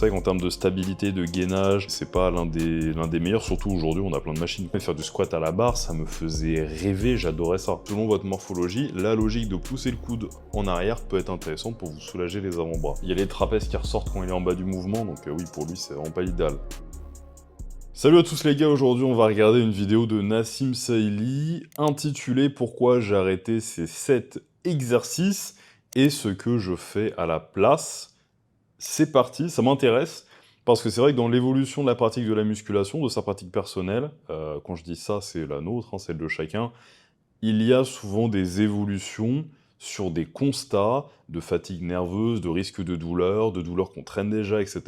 c'est vrai qu'en termes de stabilité, de gainage, c'est pas l'un des meilleurs, surtout aujourd'hui, on a plein de machines. Faire du squat à la barre, ça me faisait rêver, j'adorais ça. Selon votre morphologie, la logique de pousser le coude en arrière peut être intéressante pour vous soulager les avant-bras. Il y a les trapèzes qui ressortent quand il est en bas du mouvement, donc oui, pour lui, c'est vraiment pas idéal. Salut à tous les gars, aujourd'hui on va regarder une vidéo de Nassim Saïli intitulée « Pourquoi j'ai arrêté ces 7 exercices et ce que je fais à la place ». C'est parti, ça m'intéresse, parce que c'est vrai que dans l'évolution de la pratique de la musculation, de sa pratique personnelle, quand je dis ça, c'est la nôtre, celle de chacun, il y a souvent des évolutions sur des constats de fatigue nerveuse, de risque de douleurs qu'on traîne déjà, etc.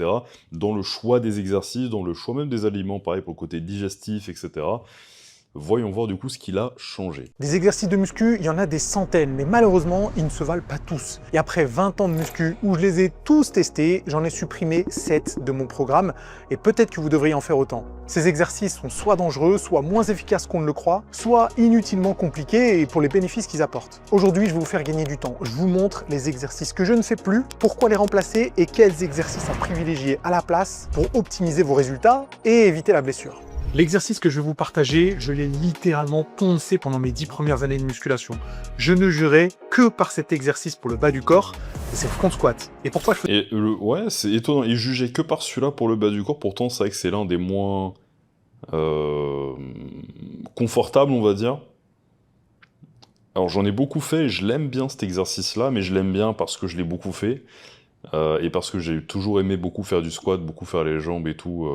Dans le choix des exercices, dans le choix même des aliments, pareil pour le côté digestif, etc. Voyons voir du coup ce qu'il a changé. Des exercices de muscu, il y en a des centaines, mais malheureusement, ils ne se valent pas tous. Et après 20 ans de muscu, où je les ai tous testés, j'en ai supprimé 7 de mon programme, et peut-être que vous devriez en faire autant. Ces exercices sont soit dangereux, soit moins efficaces qu'on ne le croit, soit inutilement compliqués et pour les bénéfices qu'ils apportent. Aujourd'hui, je vais vous faire gagner du temps. Je vous montre les exercices que je ne fais plus, pourquoi les remplacer et quels exercices à privilégier à la place pour optimiser vos résultats et éviter la blessure. L'exercice que je vais vous partager, je l'ai littéralement poncé pendant mes 10 premières années de musculation. Je ne jurais que par cet exercice pour le bas du corps, et c'est le front squat. Et pourquoi je fais... Ouais, c'est étonnant, il jugeait que par celui-là pour le bas du corps, pourtant c'est vrai que c'est l'un des moins confortables, on va dire. Alors j'en ai beaucoup fait, et je l'aime bien cet exercice-là, mais je l'aime bien parce que je l'ai beaucoup fait, et parce que j'ai toujours aimé beaucoup faire du squat, beaucoup faire les jambes et tout...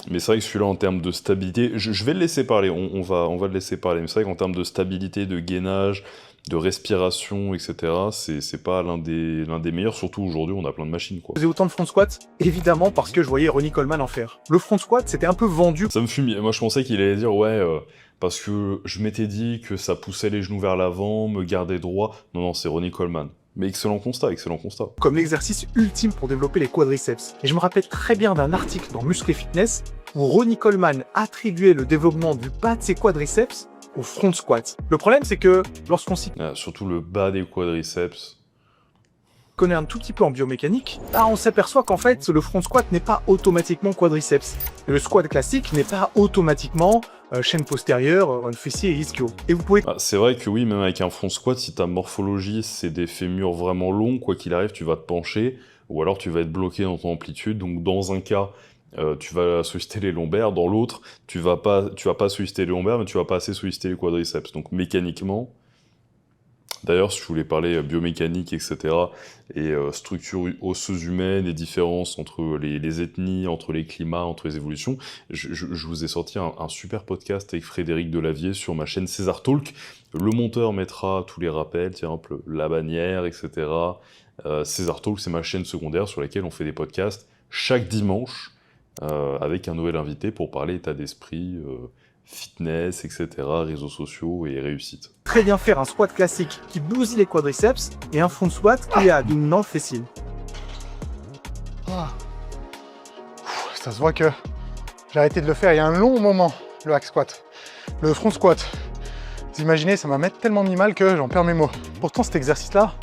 Mais c'est vrai que celui-là, en termes de stabilité, je vais le laisser parler, on va le laisser parler, mais c'est vrai qu'en termes de stabilité, de gainage, de respiration, etc., c'est pas l'un des meilleurs, surtout aujourd'hui, on a plein de machines, quoi. Je faisais autant de front squat, évidemment parce que je voyais Ronnie Coleman en faire. Le front squat, c'était un peu vendu. Ça me fume, moi je pensais qu'il allait dire, ouais, parce que je m'étais dit que ça poussait les genoux vers l'avant, me gardait droit. Non, non, c'est Ronnie Coleman. Mais excellent constat, excellent constat. Comme l'exercice ultime pour développer les quadriceps. Et je me rappelle très bien d'un article dans Muscle & Fitness où Ronnie Coleman attribuait le développement du bas de ses quadriceps au front squat. Le problème, c'est que lorsqu'on s'y surtout le bas des quadriceps. connaît un tout petit peu en biomécanique, on s'aperçoit qu'en fait, le front squat n'est pas automatiquement quadriceps. Et le squat classique n'est pas automatiquement chaîne postérieure, fessier et ischio. Et vous pouvez... c'est vrai que oui, même avec un front squat, si ta morphologie, c'est des fémurs vraiment longs, quoi qu'il arrive, tu vas te pencher, ou alors tu vas être bloqué dans ton amplitude, donc dans un cas, tu vas solliciter les lombaires, dans l'autre, tu vas pas solliciter les lombaires, mais tu vas pas assez solliciter les quadriceps. Donc mécaniquement, d'ailleurs, si je voulais parler biomécanique, etc., et structure osseuse humaine, et différences entre les ethnies, entre les climats, entre les évolutions, je vous ai sorti un super podcast avec Frédéric Delavier sur ma chaîne César Talk. Le monteur mettra tous les rappels, tiens, la bannière, etc. César Talk, c'est ma chaîne secondaire sur laquelle on fait des podcasts chaque dimanche, avec un nouvel invité pour parler état d'esprit, fitness, etc., réseaux sociaux et réussite. Très bien faire un squat classique qui bousille les quadriceps et un front squat qui est à dominante fessier. Ça se voit que j'ai arrêté de le faire il y a un long moment, le hack squat. Le front squat, vous imaginez, ça m'a tellement mis mal que j'en perds mes mots. Pourtant cet exercice-là...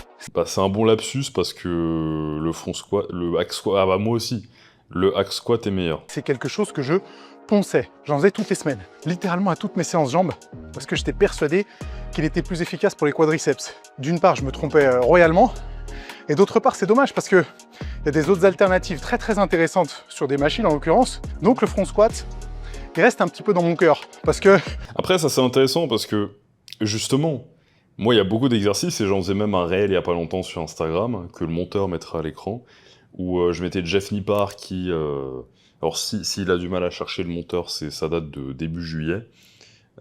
c'est un bon lapsus parce que le front squat, le hack squat, moi aussi, le hack squat est meilleur. C'est quelque chose que je ponçais. J'en faisais toutes les semaines, littéralement à toutes mes séances jambes, parce que j'étais persuadé qu'il était plus efficace pour les quadriceps. D'une part, je me trompais royalement, et d'autre part, c'est dommage parce que il y a des autres alternatives très intéressantes sur des machines en l'occurrence. Donc le front squat, il reste un petit peu dans mon cœur, parce que... Après, ça c'est intéressant parce que, justement, moi il y a beaucoup d'exercices, et j'en faisais même un réel il y a pas longtemps sur Instagram, que le monteur mettra à l'écran, où je mettais Jeff Nippard qui... alors s'il a du mal à chercher le monteur, ça date de début juillet,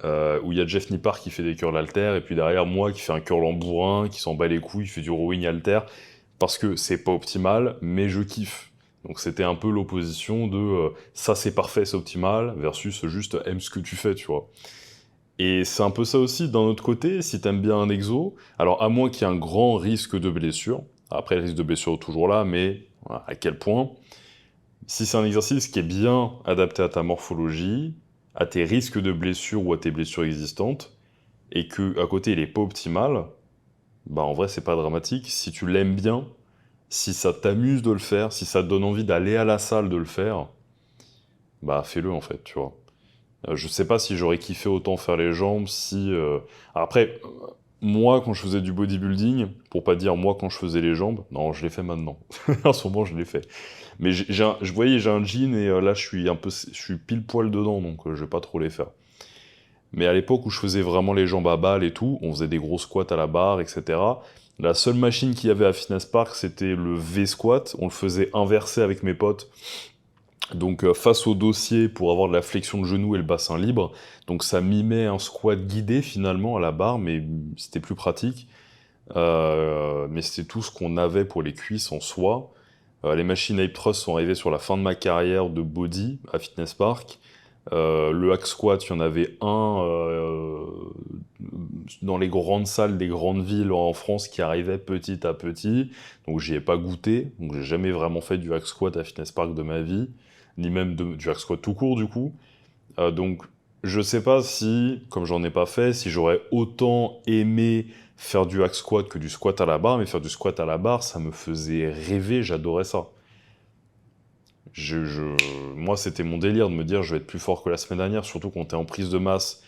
où il y a Jeff Nippard qui fait des curls haltères, et puis derrière moi qui fait un curl en bourrin, qui s'en bat les couilles, qui fait du rowing haltère, parce que c'est pas optimal, mais je kiffe. Donc c'était un peu l'opposition de ça c'est parfait, c'est optimal, versus juste aime ce que tu fais, tu vois. Et c'est un peu ça aussi, d'un autre côté, si t'aimes bien un exo, alors à moins qu'il y ait un grand risque de blessure, après le risque de blessure est toujours là, mais voilà, à quel point, si c'est un exercice qui est bien adapté à ta morphologie, à tes risques de blessure ou à tes blessures existantes, et que à côté il est pas optimal, en vrai c'est pas dramatique. Si tu l'aimes bien, Si ça t'amuse de le faire, si ça te donne envie d'aller à la salle de le faire, bah fais-le en fait, tu vois. Je sais pas si j'aurais kiffé autant faire les jambes si... Après, moi quand je faisais du bodybuilding, pour pas dire moi quand je faisais les jambes, non je les fais maintenant. En ce moment je les fais. Mais je voyais j'ai un jean et là je suis pile poil dedans donc je vais pas trop les faire. Mais à l'époque où je faisais vraiment les jambes à balle et tout, on faisait des gros squats à la barre, etc. La seule machine qu'il y avait à Fitness Park, c'était le V-squat. On le faisait inversé avec mes potes. Donc face au dossier pour avoir de la flexion de genou et le bassin libre. Donc ça mimait un squat guidé finalement à la barre, mais c'était plus pratique. Mais c'était tout ce qu'on avait pour les cuisses en soi. Les machines Ape Thrust sont arrivées sur la fin de ma carrière de body à Fitness Park. Le hack squat, il y en avait un dans les grandes salles des grandes villes en France qui arrivait petit à petit. Donc j'y ai pas goûté. Donc j'ai jamais vraiment fait du hack squat à Fitness Park de ma vie, ni même du hack squat tout court du coup. Donc je sais pas si, comme j'en ai pas fait, si j'aurais autant aimé faire du hack squat que du squat à la barre, mais faire du squat à la barre, ça me faisait rêver, j'adorais ça. Moi, c'était mon délire de me dire je vais être plus fort que la semaine dernière, surtout quand t'es en prise de masse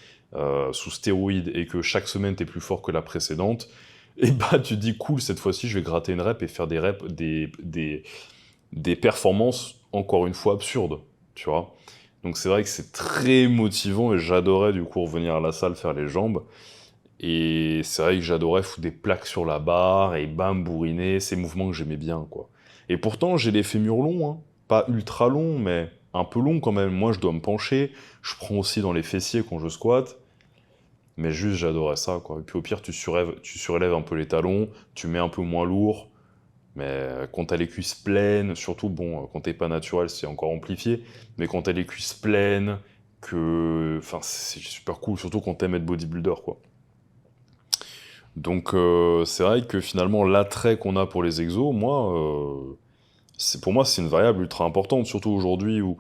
sous stéroïdes et que chaque semaine t'es plus fort que la précédente. Et bah, tu te dis cool, cette fois-ci, je vais gratter une rep et faire des performances encore une fois absurdes, tu vois. Donc c'est vrai que c'est très motivant et j'adorais du coup revenir à la salle faire les jambes. Et c'est vrai que j'adorais foutre des plaques sur la barre et bam, bourriner, ces mouvements que j'aimais bien, quoi. Et pourtant, j'ai les fémurs longs, hein. Pas ultra longs, mais un peu longs quand même. Moi, je dois me pencher. Je prends aussi dans les fessiers quand je squatte. Mais juste, j'adorais ça, quoi. Et puis au pire, tu surélèves un peu les talons, tu mets un peu moins lourd. Mais quand t'as les cuisses pleines, surtout, bon, quand t'es pas naturel, c'est encore amplifié. Mais quand t'as les cuisses pleines, enfin, c'est super cool, surtout quand t'aimes être bodybuilder, quoi. Donc c'est vrai que finalement l'attrait qu'on a pour les exos, pour moi c'est une variable ultra importante, surtout aujourd'hui où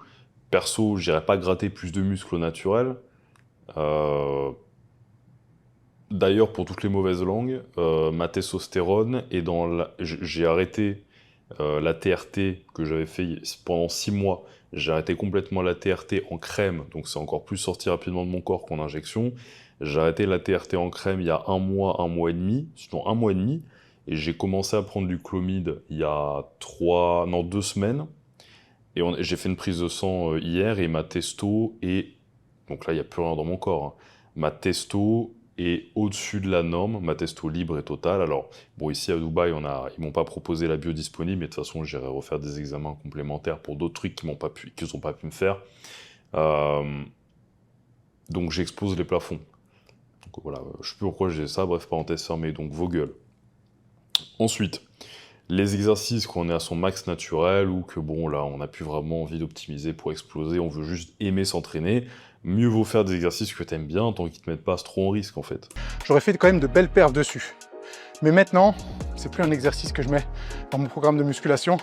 perso j'irais pas gratter plus de muscles au naturel. Euh, D'ailleurs pour toutes les mauvaises langues, ma testostérone est j'ai arrêté la TRT que j'avais fait pendant 6 mois. J'ai arrêté complètement la TRT en crème, donc c'est encore plus sorti rapidement de mon corps qu'en injection. J'ai arrêté la TRT en crème il y a un mois et demi, sinon un mois et demi, et j'ai commencé à prendre du Clomid il y a 2 semaines. Et j'ai fait une prise de sang hier et ma testo est, donc là il n'y a plus rien dans mon corps, hein. Ma testo est au-dessus de la norme, ma testo libre et totale. Alors bon, ici à Dubaï, ils m'ont pas proposé la bio disponible, mais de toute façon j'irai refaire des examens complémentaires pour d'autres trucs qu'ils n'ont pas pu me faire. Donc j'explose les plafonds. Donc voilà, je sais plus pourquoi j'ai ça, bref, parenthèse fermée, donc vos gueules. Ensuite, les exercices quand on est à son max naturel ou que bon là on n'a plus vraiment envie d'optimiser pour exploser, on veut juste aimer s'entraîner, mieux vaut faire des exercices que t'aimes bien tant qu'ils te mettent pas trop en risque en fait. J'aurais fait quand même de belles perfs dessus. Mais maintenant, c'est plus un exercice que je mets dans mon programme de musculation.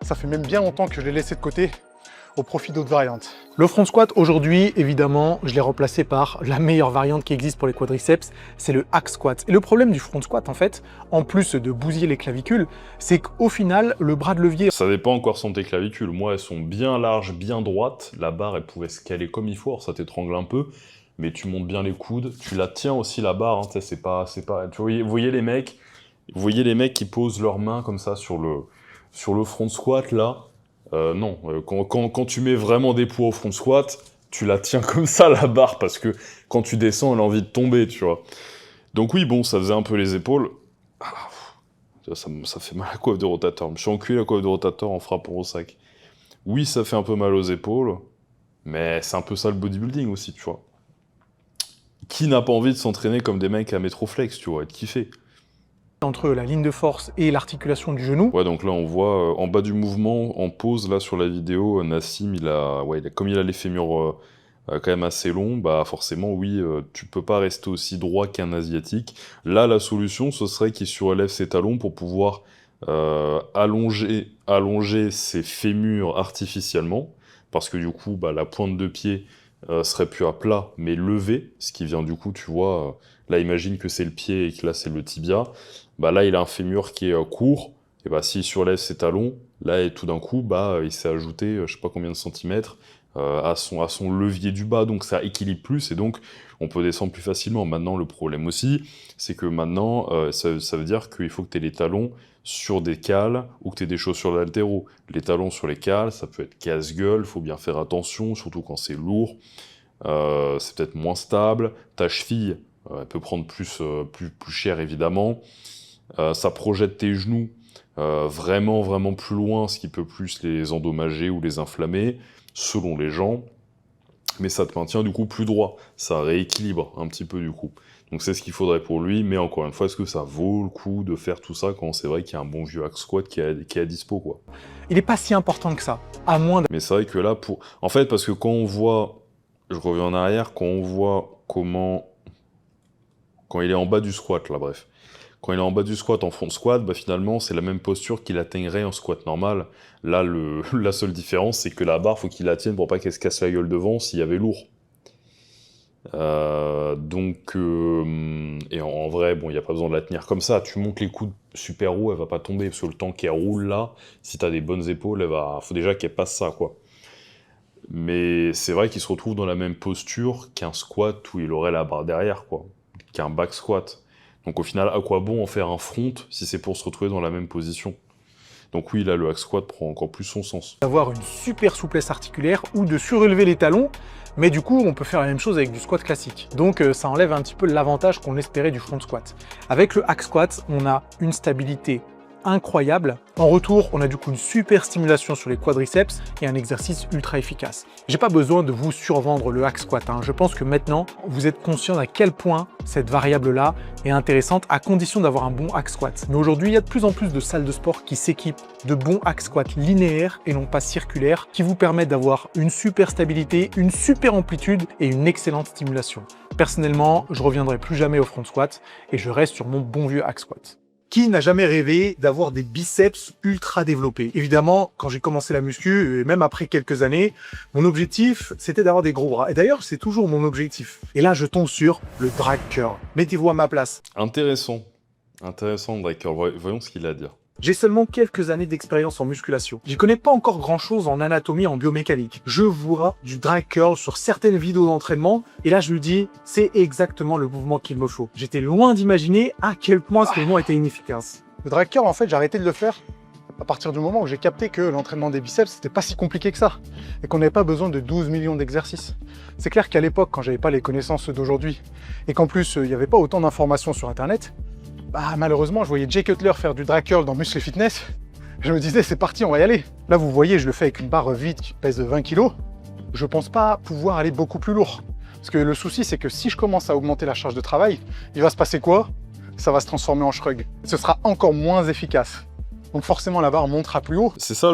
Ça fait même bien longtemps que je l'ai laissé de côté au profit d'autres variantes. Le front squat, aujourd'hui, évidemment, je l'ai remplacé par la meilleure variante qui existe pour les quadriceps, c'est le hack squat. Et le problème du front squat, en fait, en plus de bousiller les clavicules, c'est qu'au final, le bras de levier... Ça dépend encore sans tes clavicules. Moi, elles sont bien larges, bien droites. La barre, elle pouvait se caler comme il faut, alors ça t'étrangle un peu. Mais tu montes bien les coudes, tu la tiens aussi la barre, hein, c'est pas... Vous voyez les mecs qui posent leurs mains comme ça sur le front squat, là. Non, quand tu mets vraiment des poids au front squat, tu la tiens comme ça la barre parce que quand tu descends, elle a envie de tomber, tu vois. Donc oui, bon, ça faisait un peu les épaules. Ah, ça fait mal à la coiffe de rotateur. Je me suis enculé la coiffe de rotateur en frappant au sac. Oui, ça fait un peu mal aux épaules, mais c'est un peu ça le bodybuilding aussi, tu vois. Qui n'a pas envie de s'entraîner comme des mecs à Metroflex, tu vois, et de kiffer. Entre la ligne de force et l'articulation du genou. Ouais, donc là, on voit en bas du mouvement, en pause, là, sur la vidéo, Nassim, comme il a les fémurs quand même assez longs, bah forcément, oui, tu peux pas rester aussi droit qu'un Asiatique. Là, la solution, ce serait qu'il surélève ses talons pour pouvoir allonger ses fémurs artificiellement, parce que du coup, bah, la pointe de pied serait plus à plat, mais levée, ce qui vient du coup, tu vois, là, imagine que c'est le pied et que là, c'est le tibia. Bah là, il a un fémur qui est court, et bah s'il surlève ses talons, là et tout d'un coup, bah il s'est ajouté je sais pas combien de centimètres à son levier du bas, donc ça équilibre plus et donc on peut descendre plus facilement. Maintenant le problème aussi, c'est que maintenant ça veut dire qu'il faut que tu aies les talons sur des cales ou que tu aies des chaussures d'haltéro. Les talons sur les cales, ça peut être casse-gueule, faut bien faire attention, surtout quand c'est lourd. C'est peut-être moins stable. Ta cheville, elle peut prendre plus cher évidemment. Ça projette tes genoux vraiment plus loin, ce qui peut plus les endommager ou les inflammer, selon les gens. Mais ça te maintient du coup plus droit, ça rééquilibre un petit peu du coup. Donc c'est ce qu'il faudrait pour lui, mais encore une fois, est-ce que ça vaut le coup de faire tout ça quand c'est vrai qu'il y a un bon vieux hack squat qui est à dispo, quoi. Il n'est pas si important que ça, à moins de... Mais c'est vrai que là, en fait, parce que quand on voit, je reviens en arrière, quand on voit comment... Quand il est en bas du squat, là, bref. Quand il est en bas du squat, en front squat, bah finalement, c'est la même posture qu'il atteindrait en squat normal. Là, la seule différence, c'est que la barre, faut qu'il la tienne pour pas qu'elle se casse la gueule devant s'il y avait lourd. Et en vrai, bon, il n'y a pas besoin de la tenir comme ça. Tu montes les coudes super haut, elle va pas tomber, parce que le temps qu'elle roule là, si t'as des bonnes épaules, faut déjà qu'elle passe ça, quoi. Mais c'est vrai qu'il se retrouve dans la même posture qu'un squat où il aurait la barre derrière, quoi. Qu'un back squat. Donc au final, à quoi bon en faire un front si c'est pour se retrouver dans la même position? Donc oui, là, le hack squat prend encore plus son sens. D'avoir une super souplesse articulaire ou de surélever les talons, mais du coup, on peut faire la même chose avec du squat classique. Donc ça enlève un petit peu l'avantage qu'on espérait du front squat. Avec le hack squat, on a une stabilité incroyable. En retour, on a du coup une super stimulation sur les quadriceps et un exercice ultra efficace. J'ai pas besoin de vous survendre le hack squat, hein. Je pense que maintenant, vous êtes conscient à quel point cette variable-là est intéressante à condition d'avoir un bon hack squat. Mais aujourd'hui, il y a de plus en plus de salles de sport qui s'équipent de bons hack squats linéaires et non pas circulaires qui vous permettent d'avoir une super stabilité, une super amplitude et une excellente stimulation. Personnellement, je reviendrai plus jamais au front squat et je reste sur mon bon vieux hack squat. Qui n'a jamais rêvé d'avoir des biceps ultra développés? Évidemment, quand j'ai commencé la muscu, et même après quelques années, mon objectif, c'était d'avoir des gros bras. Et d'ailleurs, c'est toujours mon objectif. Et là, je tombe sur le drag curl. Mettez-vous à ma place. Intéressant. Intéressant, le drag curl. Voyons ce qu'il a à dire. J'ai seulement quelques années d'expérience en musculation. J'y connais pas encore grand chose en anatomie, en biomécanique. Je vois du drag curl sur certaines vidéos d'entraînement et là je me dis, c'est exactement le mouvement qu'il me faut. J'étais loin d'imaginer à quel point ce mouvement était inefficace. Le drag curl, en fait, j'ai arrêté de le faire à partir du moment où j'ai capté que l'entraînement des biceps, c'était pas si compliqué que ça et qu'on n'avait pas besoin de 12 millions d'exercices. C'est clair qu'à l'époque, quand j'avais pas les connaissances d'aujourd'hui et qu'en plus, il n'y avait pas autant d'informations sur Internet, bah, malheureusement, je voyais Jay Cutler faire du drag curl dans Muscle Fitness. Je me disais, c'est parti, on va y aller. Là, vous voyez, je le fais avec une barre vide qui pèse 20 kg. Je pense pas pouvoir aller beaucoup plus lourd. Parce que le souci, c'est que si je commence à augmenter la charge de travail, il va se passer quoi? Ça va se transformer en shrug. Ce sera encore moins efficace. Donc forcément, la barre montera plus haut. C'est ça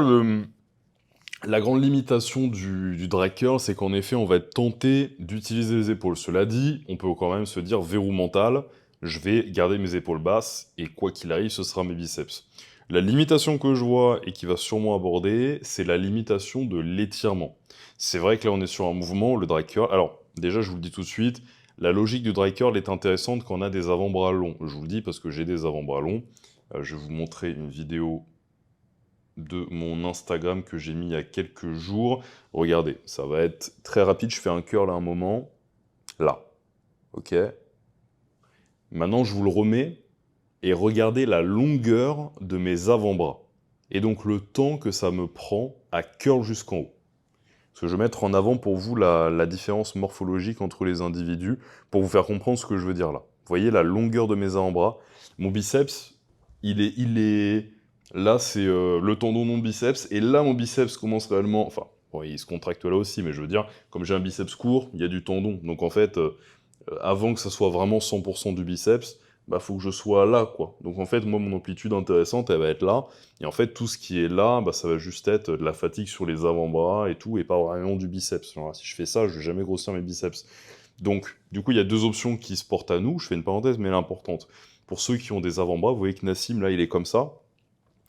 la grande limitation du drag curl, c'est qu'en effet, on va être tenté d'utiliser les épaules. Cela dit, on peut quand même se dire verrou mental. Je vais garder mes épaules basses, et quoi qu'il arrive, ce sera mes biceps. La limitation que je vois, et qui va sûrement aborder, c'est la limitation de l'étirement. C'est vrai que là, on est sur un mouvement, le drag curl. Alors, déjà, je vous le dis tout de suite, la logique du drag curl est intéressante quand on a des avant-bras longs. Je vous le dis parce que j'ai des avant-bras longs. Je vais vous montrer une vidéo de mon Instagram que j'ai mis il y a quelques jours. Regardez, ça va être très rapide, je fais un curl à un moment. Là, ok ? Maintenant, je vous le remets et regardez la longueur de mes avant-bras. Et donc le temps que ça me prend à curl jusqu'en haut. Parce que je vais mettre en avant pour vous la différence morphologique entre les individus, pour vous faire comprendre ce que je veux dire là. Vous voyez la longueur de mes avant-bras. Mon biceps, il est... Là, c'est le tendon de mon biceps. Et là, mon biceps commence réellement... Enfin, bon, il se contracte là aussi, mais je veux dire, comme j'ai un biceps court, il y a du tendon. Donc en fait... avant que ça soit vraiment 100% du biceps, bah faut que je sois là, quoi. Donc en fait, moi, mon amplitude intéressante, elle va être là, et en fait, tout ce qui est là, bah ça va juste être de la fatigue sur les avant-bras et tout, et pas vraiment du biceps. Alors, si je fais ça, je vais jamais grossir mes biceps. Donc, du coup, il y a deux options qui se portent à nous, je fais une parenthèse, mais elle est importante. Pour ceux qui ont des avant-bras, vous voyez que Nassim, là, il est comme ça,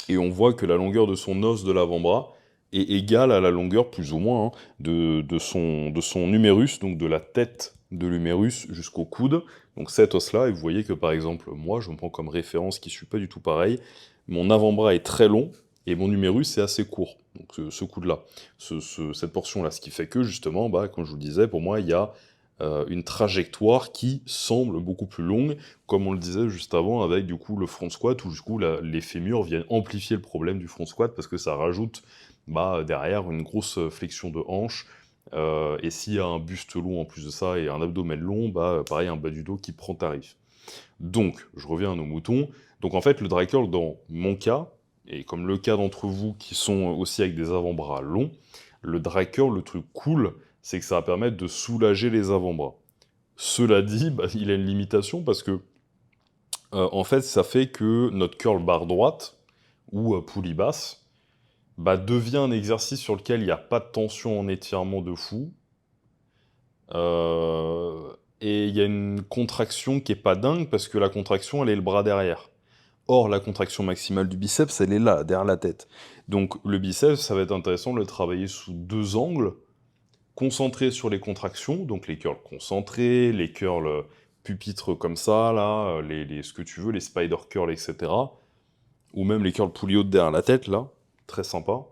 et on voit que la longueur de son os de l'avant-bras est égale à la longueur, plus ou moins, hein, de son humérus, donc de la tête de l'humérus jusqu'au coude, donc cet os-là, et vous voyez que par exemple, moi, je me prends comme référence qui ne suis pas du tout pareil, mon avant-bras est très long et mon numérus est assez court. Donc ce coude-là, cette portion-là, ce qui fait que justement, comme je vous le disais, pour moi, il y a une trajectoire qui semble beaucoup plus longue, comme on le disait juste avant avec du coup le front squat, où du coup les fémurs viennent amplifier le problème du front squat parce que ça rajoute derrière une grosse flexion de hanche, et s'il y a un buste long en plus de ça et un abdomen long, pareil, un bas du dos qui prend tarif. Donc, je reviens à nos moutons. Donc en fait, le dry curl, dans mon cas, et comme le cas d'entre vous qui sont aussi avec des avant-bras longs, le dry curl, le truc cool, c'est que ça va permettre de soulager les avant-bras. Cela dit, il a une limitation parce que, en fait, ça fait que notre curl barre droite, ou poulie basse, devient un exercice sur lequel il n'y a pas de tension en étirement de fou, et il y a une contraction qui est pas dingue, parce que la contraction, elle est le bras derrière. Or, la contraction maximale du biceps, elle est là, derrière la tête. Donc le biceps, ça va être intéressant de le travailler sous 2 angles, concentré sur les contractions, donc les curls concentrés, les curls pupitres comme ça, là, ce que tu veux, les spider curls, etc. Ou même les curls poulie haute derrière la tête, là, très sympa.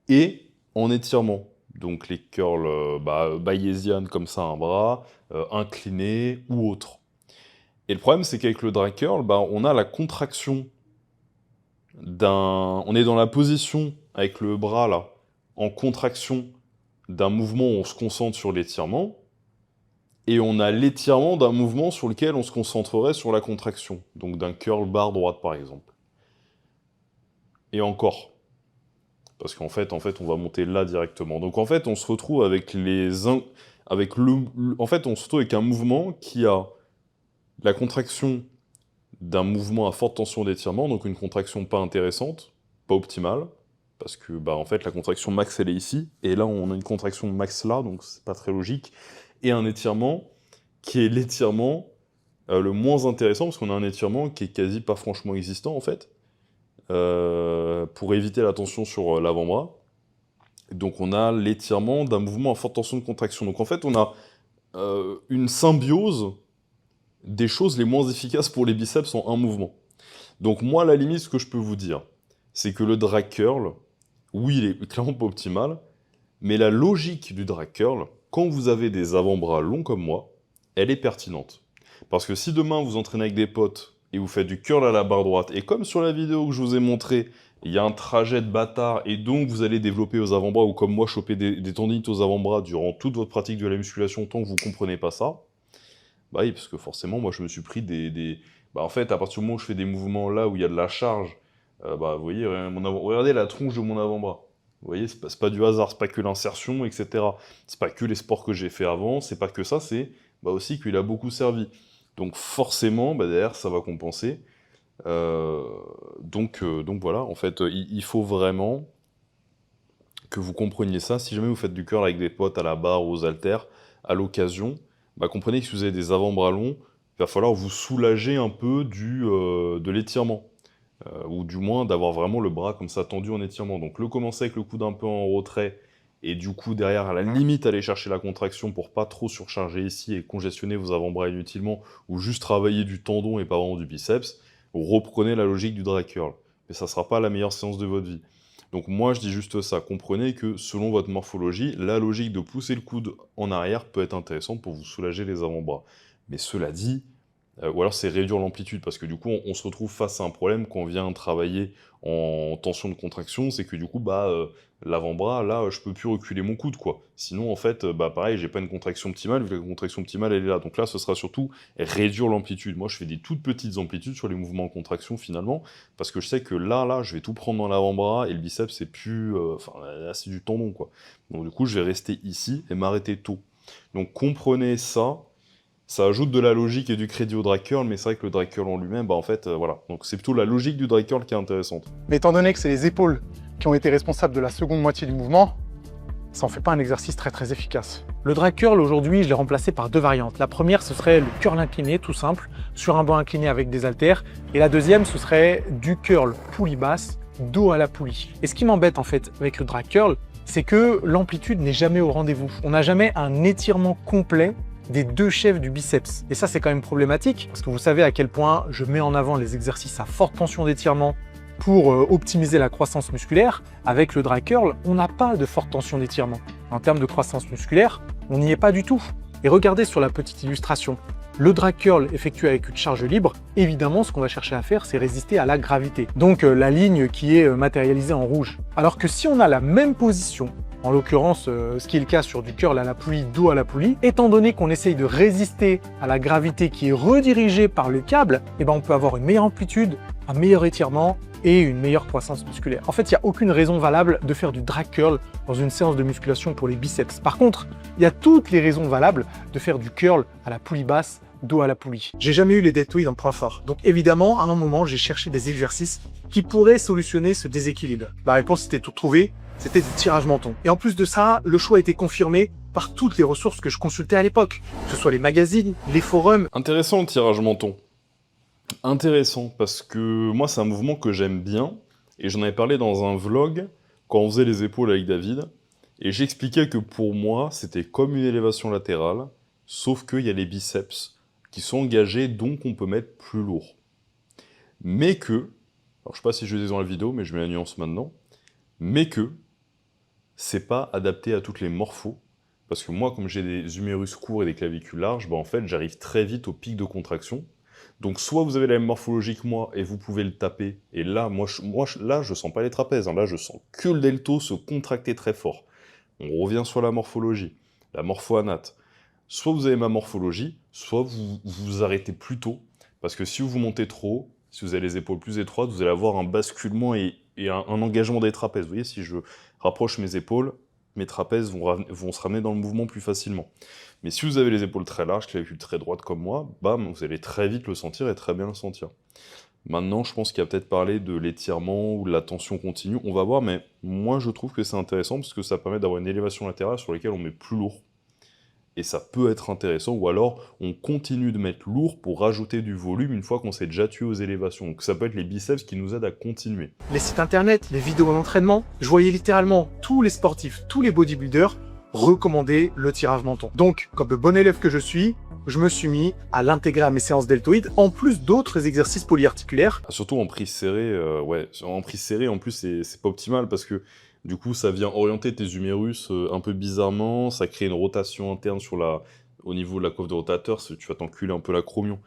Et en étirement, donc les curls bayésianes comme ça, un bras, inclinés ou autres. Et le problème, c'est qu'avec le dry curl, on a la contraction on est dans la position, avec le bras là, en contraction d'un mouvement où on se concentre sur l'étirement, et on a l'étirement d'un mouvement sur lequel on se concentrerait sur la contraction, donc d'un curl barre droite par exemple. Et encore. Parce qu'en fait, on va monter là directement. Donc en fait, on se retrouve avec avec un mouvement qui a la contraction d'un mouvement à forte tension d'étirement, donc une contraction pas intéressante, pas optimale, parce que en fait la contraction max elle est ici, et là on a une contraction max là, donc c'est pas très logique, et un étirement qui est l'étirement le moins intéressant, parce qu'on a un étirement qui est quasi pas franchement existant en fait, pour éviter la tension sur l'avant-bras. Donc on a l'étirement d'un mouvement à forte tension de contraction. Donc en fait on a une symbiose des choses les moins efficaces pour les biceps en un mouvement. Donc moi, à la limite, ce que je peux vous dire, c'est que le drag curl, oui, il est clairement pas optimal, mais la logique du drag curl, quand vous avez des avant-bras longs comme moi, elle est pertinente. Parce que si demain vous entraînez avec des potes et vous faites du curl à la barre droite, et comme sur la vidéo que je vous ai montré, il y a un trajet de bâtard, et donc vous allez développer aux avant-bras, ou comme moi, choper des tendinites aux avant-bras durant toute votre pratique de la musculation, tant que vous comprenez pas ça, oui, parce que forcément, moi, je me suis pris en fait, à partir du moment où je fais des mouvements là où il y a de la charge, vous voyez, regardez la tronche de mon avant-bras. Vous voyez, c'est pas du hasard, c'est pas que l'insertion, etc. C'est pas que les sports que j'ai fait avant, c'est pas que ça, c'est aussi qu'il a beaucoup servi. Donc forcément, derrière, ça va compenser. Donc voilà, en fait, il faut vraiment que vous compreniez ça. Si jamais vous faites du curl avec des potes à la barre ou aux haltères, à l'occasion, comprenez que si vous avez des avant-bras longs, il va falloir vous soulager un peu de l'étirement. Ou du moins d'avoir vraiment le bras comme ça tendu en étirement. Donc le commencer avec le coude un peu en retrait, et du coup derrière à la limite aller chercher la contraction pour pas trop surcharger ici et congestionner vos avant-bras inutilement, ou juste travailler du tendon et pas vraiment du biceps, vous reprenez la logique du drag curl. Mais ça sera pas la meilleure séance de votre vie. Donc moi je dis juste ça, comprenez que selon votre morphologie, la logique de pousser le coude en arrière peut être intéressante pour vous soulager les avant-bras. Mais cela dit, ou alors c'est réduire l'amplitude, parce que du coup on se retrouve face à un problème quand on vient travailler en tension de contraction, c'est que du coup l'avant-bras, là je peux plus reculer mon coude quoi. Sinon en fait, pareil, j'ai pas une contraction optimale, vu que la contraction optimale elle est là. Donc là ce sera surtout réduire l'amplitude. Moi je fais des toutes petites amplitudes sur les mouvements en contraction finalement, parce que je sais que là je vais tout prendre dans l'avant-bras, et le biceps c'est plus... là c'est du tendon quoi. Donc du coup je vais rester ici et m'arrêter tôt. Donc comprenez ça. Ça ajoute de la logique et du crédit au drag curl, mais c'est vrai que le drag curl en lui-même, en fait, voilà. Donc c'est plutôt la logique du drag curl qui est intéressante. Mais étant donné que c'est les épaules qui ont été responsables de la seconde moitié du mouvement, ça en fait pas un exercice très efficace. Le drag curl, aujourd'hui, je l'ai remplacé par 2 variantes. La première, ce serait le curl incliné, tout simple, sur un banc incliné avec des haltères. Et la deuxième, ce serait du curl poulie basse, dos à la poulie. Et ce qui m'embête, en fait, avec le drag curl, c'est que l'amplitude n'est jamais au rendez-vous. On n'a jamais un étirement complet des 2 chefs du biceps. Et ça, c'est quand même problématique, parce que vous savez à quel point je mets en avant les exercices à forte tension d'étirement pour optimiser la croissance musculaire, avec le dry curl, on n'a pas de forte tension d'étirement. En termes de croissance musculaire, on n'y est pas du tout. Et regardez sur la petite illustration. Le drag curl effectué avec une charge libre, évidemment, ce qu'on va chercher à faire, c'est résister à la gravité. Donc la ligne qui est matérialisée en rouge. Alors que si on a la même position, en l'occurrence, ce qui est le cas sur du curl à la poulie, dos à la poulie, étant donné qu'on essaye de résister à la gravité qui est redirigée par le câble, eh ben on peut avoir une meilleure amplitude, un meilleur étirement et une meilleure croissance musculaire. En fait, il n'y a aucune raison valable de faire du drag curl dans une séance de musculation pour les biceps. Par contre, il y a toutes les raisons valables de faire du curl à la poulie basse, dos à la poulie. J'ai jamais eu les deltoïdes en point fort. Donc évidemment, à un moment, j'ai cherché des exercices qui pourraient solutionner ce déséquilibre. La réponse était toute trouvée, c'était du tirage menton. Et en plus de ça, le choix a été confirmé par toutes les ressources que je consultais à l'époque, que ce soit les magazines, les forums. Intéressant le tirage menton. Intéressant, parce que moi, c'est un mouvement que j'aime bien, et j'en avais parlé dans un vlog, quand on faisait les épaules avec David, et j'expliquais que pour moi, c'était comme une élévation latérale, sauf qu'il y a les biceps qui sont engagés, donc on peut mettre plus lourd. Mais que, alors je sais pas si je le dis dans la vidéo, mais je mets la nuance maintenant, mais que c'est pas adapté à toutes les morphos, parce que moi, comme j'ai des humérus courts et des clavicules larges, bah en fait, j'arrive très vite au pic de contraction. Donc soit vous avez la même morphologie que moi et vous pouvez le taper, et là, là, je sens pas les trapèzes, hein, là, je sens que le delto se contracter très fort. On revient sur la morphologie, la morpho-anate. Soit vous avez ma morphologie, soit vous vous arrêtez plus tôt, parce que si vous montez trop haut, si vous avez les épaules plus étroites, vous allez avoir un basculement et un engagement des trapèzes. Vous voyez, si je rapproche mes épaules, mes trapèzes vont se ramener dans le mouvement plus facilement. Mais si vous avez les épaules très larges, clavicules très droites comme moi, bam, vous allez très vite le sentir et très bien le sentir. Maintenant, je pense qu'il y a peut-être parlé de l'étirement ou de la tension continue, on va voir, mais moi je trouve que c'est intéressant parce que ça permet d'avoir une élévation latérale sur laquelle on met plus lourd. Et ça peut être intéressant, ou alors on continue de mettre lourd pour rajouter du volume une fois qu'on s'est déjà tué aux élévations. Donc ça peut être les biceps qui nous aident à continuer. Les sites internet, les vidéos d'entraînement, je voyais littéralement tous les sportifs, tous les bodybuilders recommander le tirage menton. Donc, comme le bon élève que je suis, je me suis mis à l'intégrer à mes séances deltoïdes, en plus d'autres exercices polyarticulaires. Surtout en prise serrée, ouais, en prise serrée, en plus, c'est pas optimal parce que du coup, ça vient orienter tes humérus un peu bizarrement, ça crée une rotation interne au niveau de la coiffe de rotateur, tu vas t'enculer un peu l'acromion.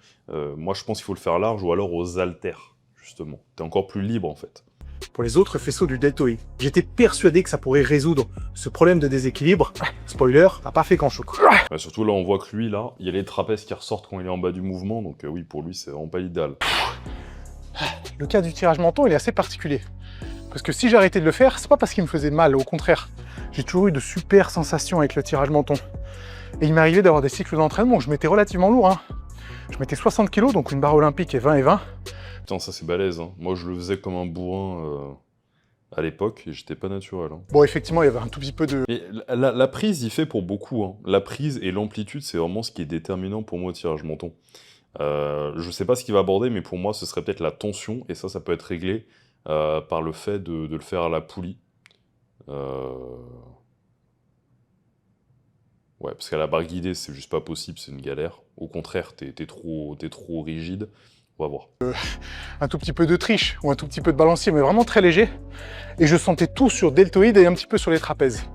Moi, je pense qu'il faut le faire large ou alors aux haltères, justement. T'es encore plus libre, en fait. Pour les autres faisceaux du deltoïde, j'étais persuadé que ça pourrait résoudre ce problème de déséquilibre. Spoiler, ça n'a pas fait grand-chose. Ouais, surtout là, on voit que lui, là, il y a les trapèzes qui ressortent quand il est en bas du mouvement, donc oui, pour lui, c'est vraiment pas l'idéal. Le cas du tirage menton, il est assez particulier. Parce que si j'ai arrêté de le faire, c'est pas parce qu'il me faisait mal, au contraire. J'ai toujours eu de super sensations avec le tirage menton. Et il m'arrivait d'avoir des cycles d'entraînement où je m'étais relativement lourd. Hein. Je mettais 60 kg, donc une barre olympique et 20 et 20. Putain, ça c'est balèze. Hein. Moi, je le faisais comme un bourrin à l'époque et j'étais pas naturel. Hein. Bon, effectivement, il y avait un tout petit peu de... Et la prise, il fait pour beaucoup. Hein. La prise et l'amplitude, c'est vraiment ce qui est déterminant pour moi au tirage menton. Je sais pas ce qu'il va aborder, mais pour moi, ce serait peut-être la tension, et ça peut être réglé par le fait de le faire à la poulie. Ouais, parce qu'à la barre guidée, c'est juste pas possible, c'est une galère. Au contraire, t'es trop rigide. On va voir. Un tout petit peu de triche, ou un tout petit peu de balancier, mais vraiment très léger. Et je sentais tout sur deltoïde et un petit peu sur les trapèzes.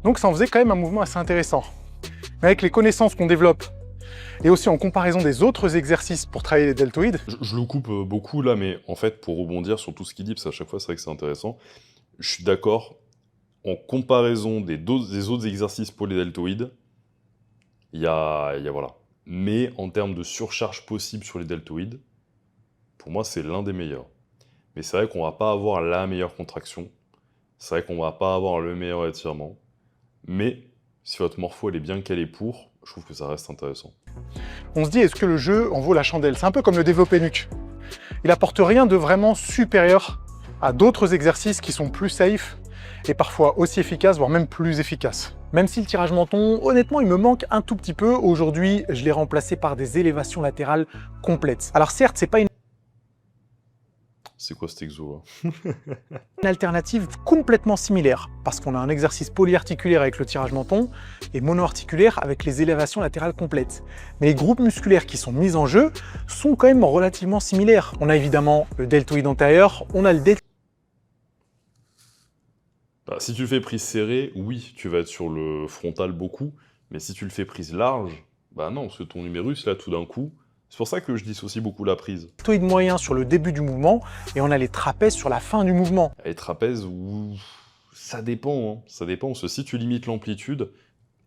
Donc ça en faisait quand même un mouvement assez intéressant. Mais avec les connaissances qu'on développe, et aussi en comparaison des autres exercices pour travailler les deltoïdes... Je le coupe beaucoup là, mais en fait, pour rebondir sur tout ce qu'il dit, parce qu'à chaque fois, c'est vrai que c'est intéressant, je suis d'accord, en comparaison des autres exercices pour les deltoïdes, il y a voilà. Mais en termes de surcharge possible sur les deltoïdes, pour moi, c'est l'un des meilleurs. Mais c'est vrai qu'on va pas avoir la meilleure contraction, c'est vrai qu'on va pas avoir le meilleur étirement, mais si votre morpho elle est bien calée pour, je trouve que ça reste intéressant. On se dit, est-ce que le jeu en vaut la chandelle? C'est un peu comme le développé nuque. Il apporte rien de vraiment supérieur à d'autres exercices qui sont plus safe et parfois aussi efficaces, voire même plus efficaces. Même si le tirage menton, honnêtement, il me manque un tout petit peu. Aujourd'hui, je l'ai remplacé par des élévations latérales complètes. Alors certes, c'est pas une... C'est quoi cet exo là? Une alternative complètement similaire, parce qu'on a un exercice polyarticulaire avec le tirage menton et monoarticulaire avec les élévations latérales complètes. Mais les groupes musculaires qui sont mis en jeu sont quand même relativement similaires. On a évidemment le deltoïde antérieur, on a le deltoïde. Bah, si tu le fais prise serrée, oui, tu vas être sur le frontal beaucoup, mais si tu le fais prise large, bah non, parce que ton numérus, là, tout d'un coup, c'est pour ça que je dissocie beaucoup la prise. Moyen sur le début du mouvement et on a les trapèzes sur la fin du mouvement. Les trapèzes, ça dépend, hein. Ça dépend, parce que si tu limites l'amplitude,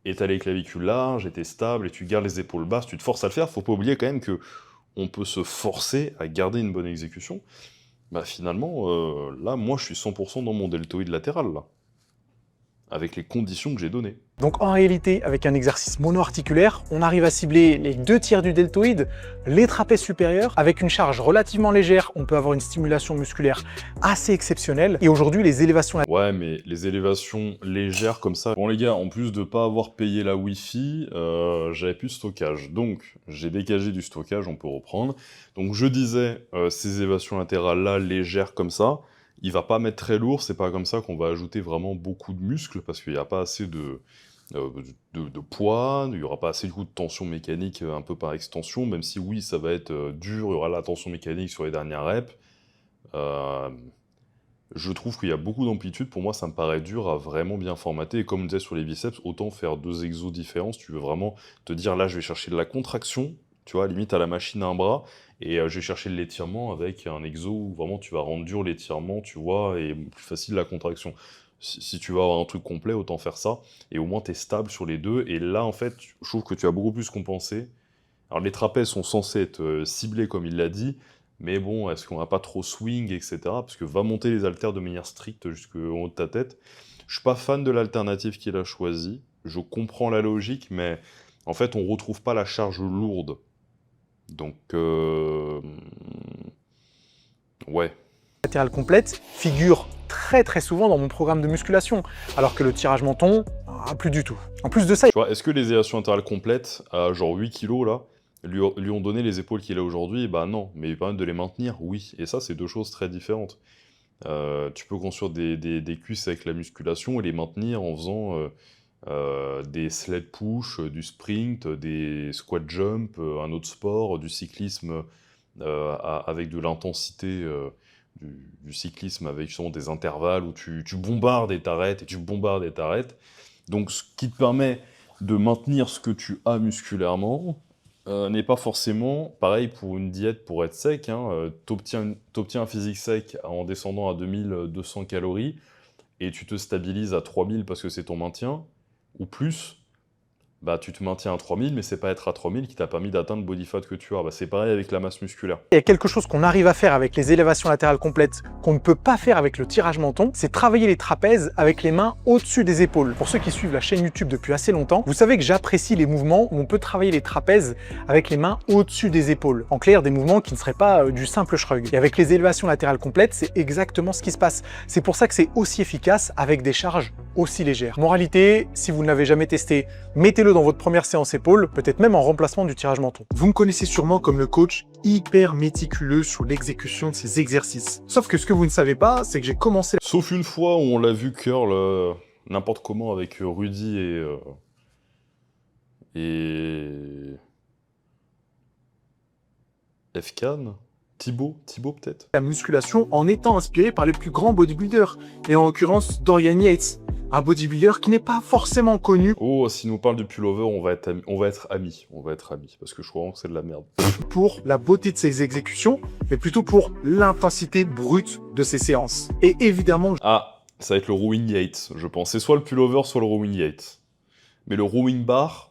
et t'as les clavicules larges, et t'es stable, et tu gardes les épaules basses, tu te forces à le faire, faut pas oublier quand même que on peut se forcer à garder une bonne exécution. Bah finalement, là, moi, je suis 100% dans mon deltoïde latéral, là. Avec les conditions que j'ai données. Donc en réalité, avec un exercice monoarticulaire, on arrive à cibler les 2/3 du deltoïde, les trapèzes supérieurs. Avec une charge relativement légère, on peut avoir une stimulation musculaire assez exceptionnelle. Et aujourd'hui, les élévations... Ouais, mais les élévations légères comme ça... Bon les gars, en plus de pas avoir payé la Wi-Fi, j'avais plus de stockage. Donc, j'ai dégagé du stockage, on peut reprendre. Donc je disais, ces élévations latérales-là, légères comme ça, il va pas mettre très lourd, c'est pas comme ça qu'on va ajouter vraiment beaucoup de muscles, parce qu'il n'y a pas assez de poids, il n'y aura pas assez de tension mécanique un peu par extension, même si oui, ça va être dur, il y aura la tension mécanique sur les dernières reps. Je trouve qu'il y a beaucoup d'amplitude, pour moi ça me paraît dur à vraiment bien formater, et comme on disait sur les biceps, autant faire 2 exos différents, si tu veux vraiment te dire là je vais chercher de la contraction, tu vois, limite à la machine à un bras, et je vais chercher de l'étirement avec un exo où vraiment tu vas rendre dur l'étirement, tu vois, et plus facile la contraction. Si tu veux avoir un truc complet, autant faire ça, et au moins tu es stable sur les deux, et là en fait, je trouve que tu as beaucoup plus compensé. Alors les trapèzes sont censés être ciblés comme il l'a dit, mais bon, est-ce qu'on va pas trop swing, etc. Parce que va monter les haltères de manière stricte jusqu'au haut de ta tête. Je suis pas fan de l'alternative qu'il a choisie, je comprends la logique, mais en fait on retrouve pas la charge lourde. Donc, ouais. Latérale complète figure très souvent dans mon programme de musculation, alors que le tirage menton, plus du tout. En plus de ça... Tu vois, est-ce que les élévations latérales complètes, à genre 8 kg là, lui ont donné les épaules qu'il a aujourd'hui? Bah non, mais il permet de les maintenir, oui. Et ça, c'est deux choses très différentes. Tu peux construire des cuisses avec la musculation et les maintenir en faisant des sled push, du sprint, des squat jump, un autre sport, du cyclisme avec de l'intensité, du cyclisme avec justement des intervalles où tu bombardes et t'arrêtes, et tu bombardes et t'arrêtes. Donc ce qui te permet de maintenir ce que tu as musculairement n'est pas forcément pareil pour une diète pour être sec. Hein. T'obtiens un physique sec en descendant à 2200 calories et tu te stabilises à 3000 parce que c'est ton maintien, ou plus, bah tu te maintiens à 3000, mais c'est pas être à 3000 qui t'a permis d'atteindre le body fat que tu as. Bah, c'est pareil avec la masse musculaire. Il y a quelque chose qu'on arrive à faire avec les élévations latérales complètes qu'on ne peut pas faire avec le tirage menton, c'est travailler les trapèzes avec les mains au-dessus des épaules. Pour ceux qui suivent la chaîne YouTube depuis assez longtemps, vous savez que j'apprécie les mouvements où on peut travailler les trapèzes avec les mains au-dessus des épaules. En clair, des mouvements qui ne seraient pas du simple shrug. Et avec les élévations latérales complètes, c'est exactement ce qui se passe. C'est pour ça que c'est aussi efficace avec des charges aussi légères. Moralité, si vous ne l'avez jamais testé, mettez-le dans votre première séance épaule, peut-être même en remplacement du tirage menton. Vous me connaissez sûrement comme le coach hyper méticuleux sur l'exécution de ces exercices. Sauf que ce que vous ne savez pas, c'est que j'ai commencé... Sauf une fois où on l'a vu curl n'importe comment avec Rudy et... F-Can Thibaut peut-être? La musculation en étant inspiré par les plus grands bodybuilders, et en l'occurrence Dorian Yates, un bodybuilder qui n'est pas forcément connu. Oh, s'il nous parle du pullover, on va être amis, parce que je crois vraiment que c'est de la merde. Pour la beauté de ses exécutions, mais plutôt pour l'intensité brute de ses séances. Et évidemment... Ah, ça va être le rowing Yates, je pense. C'est soit le pullover, soit le rowing Yates. Mais le rowing bar,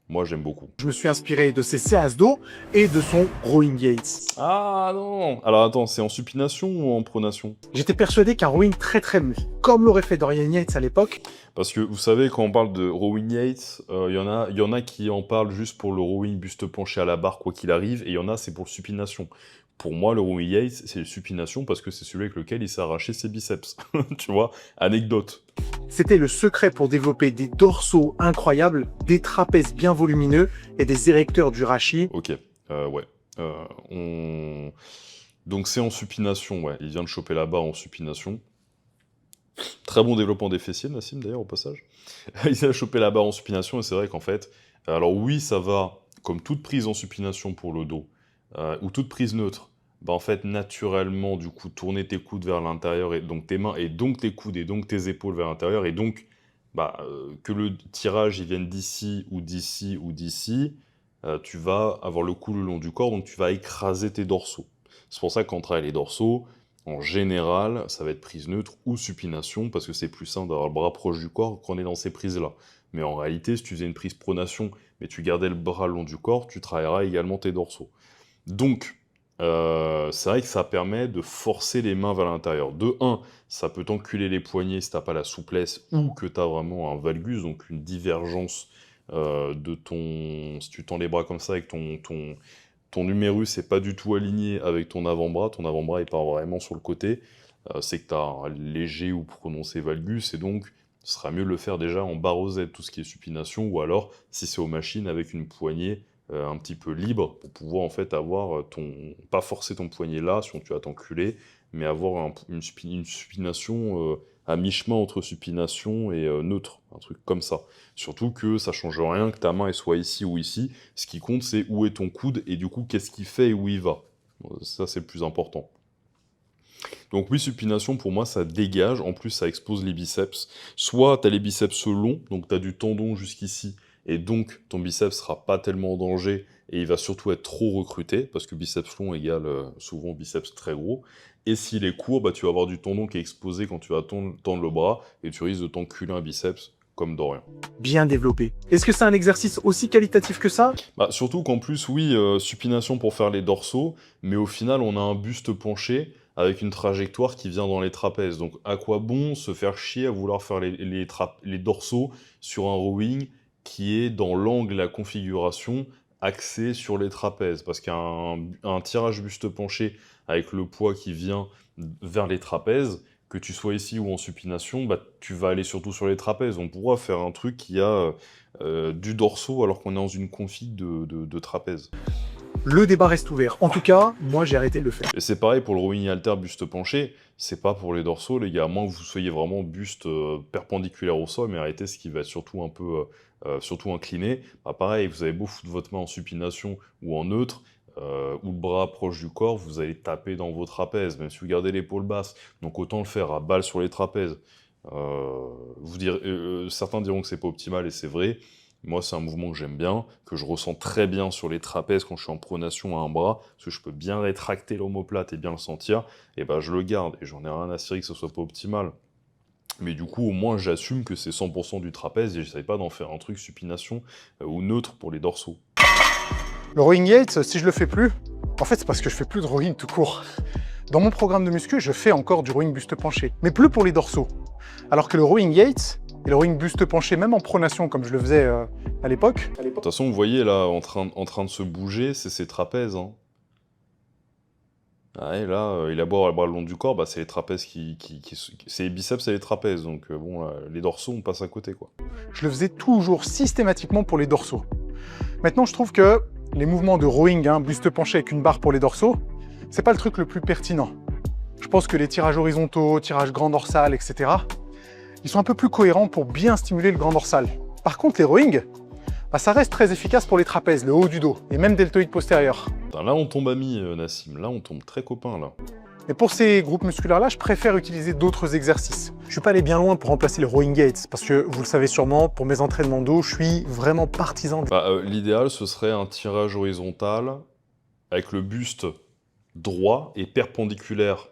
moi j'aime beaucoup. Je me suis inspiré de ses séances d'eau et de son rowing Yates. Ah non! Alors attends, c'est en supination ou en pronation? J'étais persuadé qu'un rowing très mou, comme l'aurait fait Dorian Yates à l'époque. Parce que vous savez, quand on parle de rowing Yates, il y en a qui en parlent juste pour le rowing buste penché à la barre quoi qu'il arrive, et il y en a c'est pour le supination. Pour moi, le rowing Yates, c'est le supination parce que c'est celui avec lequel il s'est arraché ses biceps. Tu vois, anecdote. C'était le secret pour développer des dorsaux incroyables, des trapèzes bien volumineux et des érecteurs du rachis. Ok, ouais. Donc c'est en supination, ouais. Il vient de choper la barre en supination. Très bon développement des fessiers, Nassim, d'ailleurs, au passage. Il a chopé la barre en supination, et c'est vrai qu'en fait... Alors oui, ça va, comme toute prise en supination pour le dos, ou toute prise neutre, bah en fait, naturellement, du coup, tourner tes coudes vers l'intérieur, et donc tes mains, et donc tes coudes, et donc tes épaules vers l'intérieur, et donc, que le tirage, il vienne d'ici, ou d'ici, ou d'ici, tu vas avoir le cou le long du corps, donc tu vas écraser tes dorsaux. C'est pour ça que quand on travaille les dorsaux, en général, ça va être prise neutre ou supination, parce que c'est plus simple d'avoir le bras proche du corps quand on est dans ces prises-là. Mais en réalité, si tu faisais une prise pronation, mais tu gardais le bras le long du corps, tu travailleras également tes dorsaux. Donc, c'est vrai que ça permet de forcer les mains vers l'intérieur. De 1, ça peut t'enculer les poignets si t'as pas la souplesse, ou que tu as vraiment un valgus, donc une divergence de ton... Si tu tends les bras comme ça avec ton humérus n'est pas du tout aligné avec ton avant-bras il part vraiment sur le côté, c'est que tu as un léger ou prononcé valgus, et donc ce sera mieux de le faire déjà en barre aux Z, tout ce qui est supination, ou alors, si c'est aux machines, avec une poignée un petit peu libre, pour pouvoir en fait avoir pas forcer ton poignet là, sinon tu vas t'enculer, mais avoir une supination à mi-chemin entre supination et neutre, un truc comme ça. Surtout que ça change rien que ta main elle soit ici ou ici, ce qui compte c'est où est ton coude, et du coup qu'est-ce qu'il fait et où il va. Ça c'est le plus important. Donc oui, supination pour moi ça dégage, en plus ça expose les biceps. Soit tu as les biceps longs, donc tu as du tendon jusqu'ici, et donc ton biceps sera pas tellement en danger, et il va surtout être trop recruté, parce que biceps long égale souvent biceps très gros. Et s'il est court, bah, tu vas avoir du tendon qui est exposé quand tu vas tendre le bras, et tu risques de t'enculer un biceps comme de rien. Bien développé. Est-ce que c'est un exercice aussi qualitatif que ça? Bah, surtout qu'en plus, oui, supination pour faire les dorsaux, mais au final, on a un buste penché avec une trajectoire qui vient dans les trapèzes. Donc, à quoi bon se faire chier à vouloir faire les dorsaux sur un rowing qui est dans l'angle et la configuration axée sur les trapèzes? Parce qu'un tirage buste penché avec le poids qui vient vers les trapèzes, que tu sois ici ou en supination, bah, tu vas aller surtout sur les trapèzes. On pourra faire un truc qui a du dorsaux alors qu'on est dans une config de trapèze. Le débat reste ouvert. En tout cas, moi j'ai arrêté de le faire. Et c'est pareil pour le rowing halter buste penché, c'est pas pour les dorsaux les gars, à moins que vous soyez vraiment buste perpendiculaire au sol, mais arrêtez ce qui va être surtout un peu surtout incliné. Bah, pareil, vous avez beau foutre votre main en supination ou en neutre, ou le bras proche du corps, vous allez taper dans vos trapèzes, même si vous gardez l'épaule basse. Donc autant le faire à balle sur les trapèzes. Certains diront que c'est pas optimal, et c'est vrai. Moi, c'est un mouvement que j'aime bien, que je ressens très bien sur les trapèzes quand je suis en pronation à un bras, parce que je peux bien rétracter l'omoplate et bien le sentir, et bah je le garde, et j'en ai rien à cirer que ce soit pas optimal. Mais du coup, au moins, j'assume que c'est 100% du trapèze, et j'essaye pas d'en faire un truc supination ou neutre pour les dorsaux. Le rowing Yates, si je le fais plus, en fait c'est parce que je fais plus de rowing tout court. Dans mon programme de muscu, je fais encore du rowing buste penché, mais plus pour les dorsaux. Alors que le rowing Yates et le rowing buste penché, même en pronation comme je le faisais à l'époque. De toute façon, vous voyez là, en train de se bouger, c'est ses trapèzes. Hein. Ah, et là, il a beau avoir le bras le long du corps, bah, c'est les trapèzes c'est les biceps et les trapèzes, donc bon, là, les dorsaux, on passe à côté, quoi. Je le faisais toujours systématiquement pour les dorsaux. Maintenant, je trouve que les mouvements de rowing, buste penché avec une barre pour les dorsaux, c'est pas le truc le plus pertinent. Je pense que les tirages horizontaux, tirages grand dorsal, etc., ils sont un peu plus cohérents pour bien stimuler le grand dorsal. Par contre, les rowing, bah, ça reste très efficace pour les trapèzes, le haut du dos, et même deltoïde postérieur. Putain, là, on tombe amis, Nassim, là, on tombe très copains, là. Mais pour ces groupes musculaires-là, je préfère utiliser d'autres exercices. Je suis pas allé bien loin pour remplacer le rowing Yates, parce que, vous le savez sûrement, pour mes entraînements dos, je suis vraiment partisan. L'idéal, ce serait un tirage horizontal avec le buste droit et perpendiculaire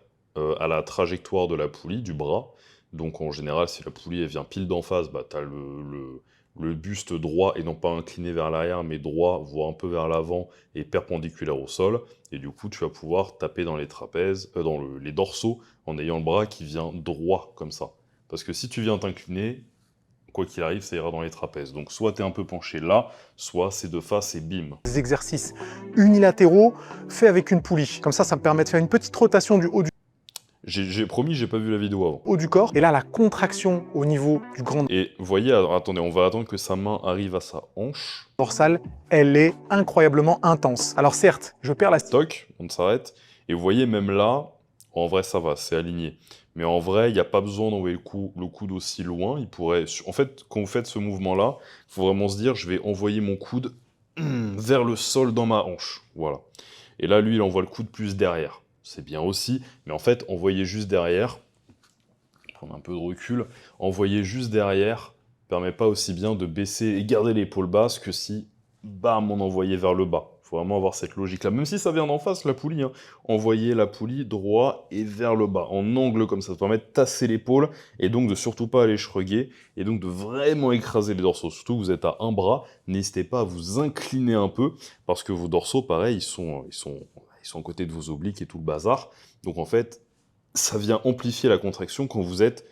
à la trajectoire de la poulie, du bras. Donc en général, si la poulie elle vient pile d'en face, bah, tu as le buste droit et non pas incliné vers l'arrière, mais droit, voire un peu vers l'avant et perpendiculaire au sol. Et du coup, tu vas pouvoir taper dans les trapèzes, dans les dorsaux, en ayant le bras qui vient droit comme ça. Parce que si tu viens t'incliner, quoi qu'il arrive, ça ira dans les trapèzes. Donc soit tu es un peu penché là, soit c'est de face et bim. Des exercices unilatéraux faits avec une poulie. Comme ça, ça me permet de faire une petite rotation du haut du J'ai promis, j'ai pas vu la vidéo avant. haut du corps. Et là, la contraction au niveau du grand Et voyez, alors, attendez, on va attendre que sa main arrive à sa hanche. dorsal, elle est incroyablement intense. Alors certes, je perds la... Toc, on s'arrête. Et vous voyez, même là, en vrai, ça va, c'est aligné. Mais en vrai, il n'y a pas besoin d'envoyer le coude aussi loin. Il pourrait... En fait, quand vous faites ce mouvement-là, il faut vraiment se dire, je vais envoyer mon coude vers le sol dans ma hanche. Voilà. Et là, lui, il envoie le coude plus derrière. C'est bien aussi, mais en fait, envoyer juste derrière, prendre un peu de recul, envoyer juste derrière permet pas aussi bien de baisser et garder l'épaule basse que si, bam, on envoyait vers le bas. Il faut vraiment avoir cette logique-là, même si ça vient d'en face, la poulie. Hein. Envoyer la poulie droit et vers le bas, en angle comme ça permet de tasser l'épaule, et donc de surtout pas aller shrugger, et donc de vraiment écraser les dorsaux. Surtout que vous êtes à un bras, n'hésitez pas à vous incliner un peu, parce que vos dorsaux, pareil, ils sont à côté de vos obliques et tout le bazar. Donc en fait, ça vient amplifier la contraction quand vous êtes